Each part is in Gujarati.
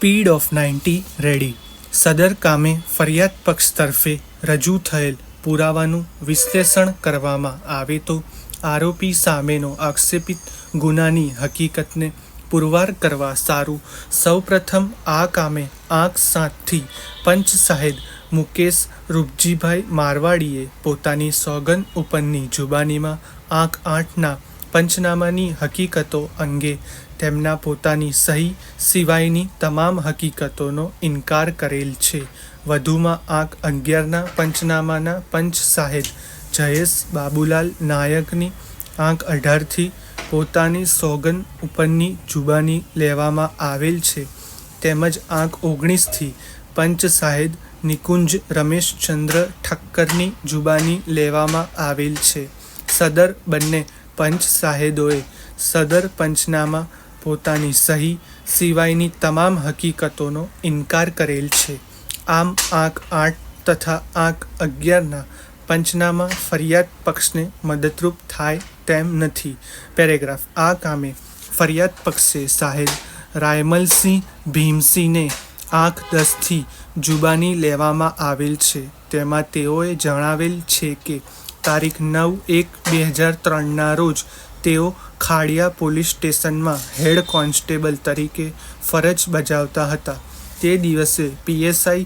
Speed of 90 ready. સદર કામે ફરિયાદ પક્ષ તરફે રજૂ થયેલ પુરાવાનું વિશ્લેષણ કરવામાં આવે તો આરોપી સામેનો આક્ષેપિત ગુનાની હકીકતને પુરવાર કરવા સારું સૌપ્રથમ આ કામે આંક 7થી પંચ સાહેબ મુકેશ રૂપજીભાઈ મારવાડીએ પોતાની સોગંદ ઉપરની જુબાનીમાં આંક 8ના પંચનામાની હકીકતો અંગે તેમના પોતાની સહી સિવાયની તમામ હકીકતોનો ઇનકાર કરેલ છે. વધુમાં આંક 11ના પંચનામાના પંચ સાહેબ જયેશ બાબુલાલ નાયકની આંક 18થી પોતાની સોગંદ ઉપરની જુબાની લેવામાં આવેલ છે. તેમજ આંક 19થી પંચ સાહેબ નિકુંજ રમેશચંદ્ર ઠક્કરની જુબાની લેવામાં આવેલ છે. સદર બંને પંચ સાહેબોએ સદર પંચનામા પોતાની સહી સિવાયની તમામ હકીકતોનો ઇનકાર કરેલ છે. આમ આંક 8 તથા આંક 11ના પંચનામા ફરિયાદ પક્ષને મદદરૂપ થાય તેમ નથી. પેરેગ્રાફ. આ કામે ફરિયાદ પક્ષે સાહેબ રાયમલસિંહ ભીમસિંહને આંક 10થી જુબાની લેવામાં આવેલ છે. તેમાં તેઓએ જણાવેલ છે કે તારીખ 9/1/2003ના રોજ તેઓ ખાડિયા પોલીસ સ્ટેશનમાં હેડ કોન્સ્ટેબલ તરીકે ફરજ બજાવતા હતા. તે દિવસે પીએસઆઈ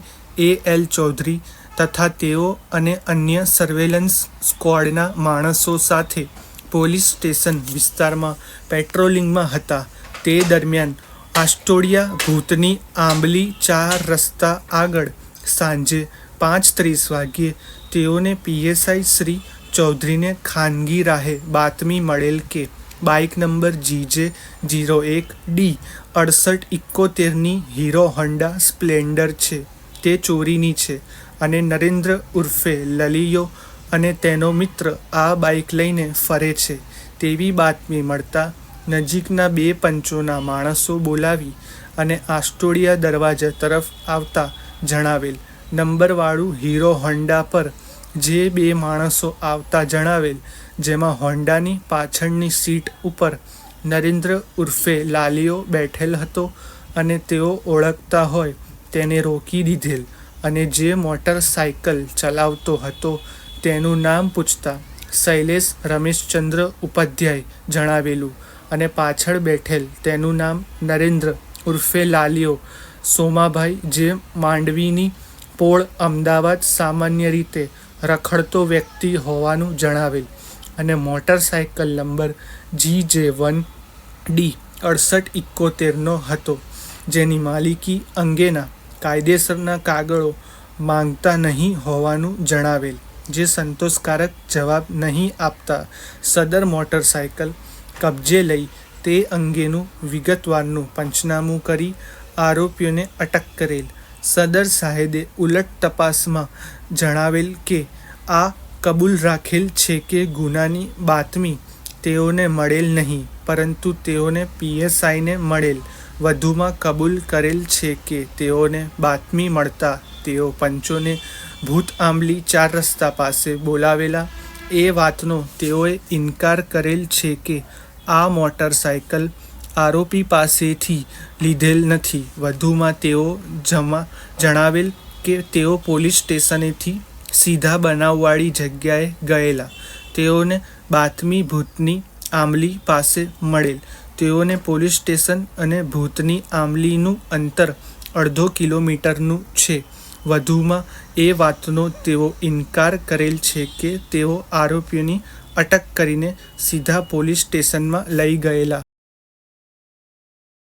A.L. ચૌધરી તથા તેઓ અને અન્ય સર્વેલન્સ સ્ક્વોડના માણસો સાથે પોલીસ સ્ટેશન વિસ્તારમાં પેટ્રોલિંગમાં હતા. તે દરમિયાન આસ્ટોડિયા ભૂતની આંબલી 4 રસ્તા આગળ સાંજે 5:30 વાગ્યે તેઓને પીએસઆઈ શ્રી ચૌધરીને ખાનગી રાહે બાતમી મળેલ કે બાઇક નંબર GJ01D 6871ની હીરો હોન્ડા સ્પ્લેન્ડર છે તે ચોરીની છે અને નરેન્દ્ર ઉર્ફે લલિયો અને તેનો મિત્ર આ બાઇક લઈને ફરે છે તેવી બાતમી મળતા નજીકના 2 પંચોના માણસો બોલાવી અને આસ્ટોડિયા દરવાજા તરફ આવતા જણાવેલ. નંબરવાળું હીરો હોન્ડા પર જે 2 માણસો આવતા જણાવેલ, જેમાં હોન્ડાની પાછળની સીટ ઉપર નરેન્દ્ર ઉર્ફે લાલિયો બેઠેલ હતો અને તેઓ ઓળખતા હોય તેને રોકી દીધેલ અને જે મોટરસાયકલ ચલાવતો હતો તેનું નામ પૂછતા શૈલેષ રમેશચંદ્ર ઉપાધ્યાય જણાવેલું અને પાછળ બેઠેલ તેનું નામ નરેન્દ્ર ઉર્ફે લાલિયો સોમાભાઈ જે માંડવીની પોળ અમદાવાદ સામાન્ય રીતે રખડતો વ્યક્તિ હોવાનું જણાવેલ અને મોટરસાયકલ નંબર GJ1D 6871નો હતો, જેની માલિકી અંગેના કાયદેસરના કાગળો માંગતા નહીં હોવાનું જણાવેલ. જે સંતોષકારક જવાબ નહીં આપતા સદર મોટરસાયકલ કબજે લઈ તે અંગેનું વિગતવારનું પંચનામું કરી આરોપીઓને અટક કરેલ. સદર સાહેબે ઉલટ તપાસમાં જણાવેલ કે આ કબૂલ રાખેલ છે કે ગુનાની બાતમી તેઓને મળેલ નહીં પરંતુ તેઓને પીએસઆઈને મળેલ. વધુમાં કબૂલ કરેલ છે કે તેઓને બાતમી મળતા તેઓ પંચોને ભૂત આંબલી 4 રસ્તા પાસે બોલાવેલા. એ વાતનો તેઓએ ઇનકાર કરેલ છે કે આ મોટરસાયકલ આરોપી પાસેથી લીધેલ નથી. વધુમાં તેઓ જણાવેલ કે તેઓ પોલીસ સ્ટેશનેથી સીધા બનાવવાળી જગ્યાએ ગયેલા. તેઓને બાતમી ભૂતની આંબલી પાસે મળેલ. તેઓને પોલીસ સ્ટેશન અને ભૂતની આંબલીનું અંતર 1/2 કિલોમીટરનું છે. વધુમાં એ વાતનો તેઓ ઇનકાર કરેલ છે કે તેઓ આરોપીઓની અટક કરીને સીધા પોલીસ સ્ટેશનમાં લઈ ગયેલા.